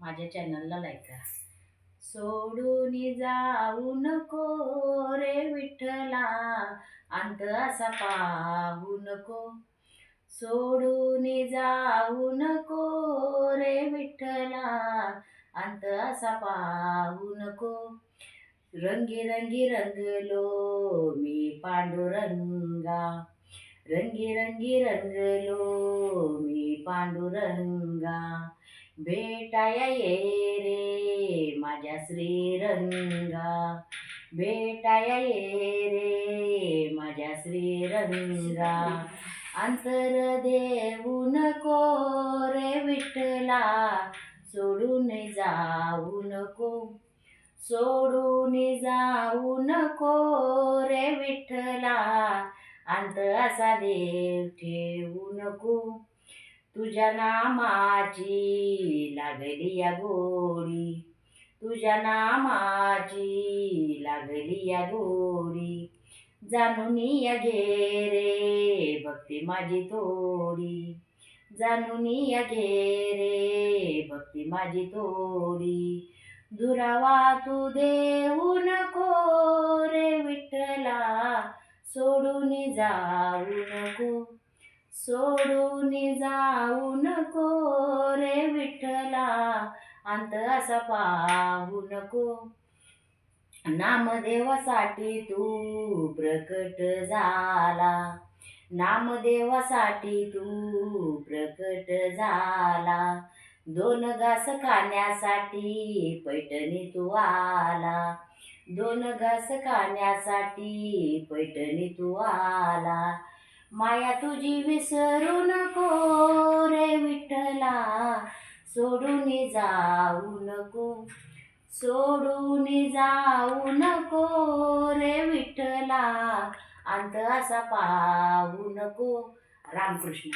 माझ्या चॅनलला लाईक करा. सोडून जाऊ नको रे विठ्ठला, अंत असा पाहू नको. सोडून जाऊ नको रे विठ्ठला, अंत असा पाहू नको. रंगी रंगी रंगलो मी पांडुरंगा, रंगी रंगी रंगलो मी पांडुरंगा. भेटाया ये रे माझ्या श्रीरंगा, भेटाया ये रे माझ्या श्रीरंगा. अंतर देऊ नको रे विठ्ठला, सोडून जाऊ नको. सोडून जाऊ नको रे विठ्ठला, अंत असा देव ठेवू नको. तुझ्या नामाची लागली या गोडी, तुझ्या नामाची लागली या गोडी. जाणून या घे रे भक्ती माझी थोडी, जाणून या घे रे भक्ती माझी थोडी. दुरावा तू देऊ नको रे विठ्ठला, सोडून जाऊ नको. सोडून जाऊ नको रे विठ्ठला, अंत असा पाहू नको. नामदेवासाठी तू प्रकट झाला, नामदेवासाठी तू प्रकट झाला. दोन घास खाण्यासाठी पैठणी तू आला, दोन घास खाण्यासाठी पैठणी तू आला. माया तुझी विसरू नको रे विठ्ठला, सोडून जाऊ नको. सोडून जाऊ नको रे विठ्ठला, अंत असा पाहू नको. रामकृष्ण.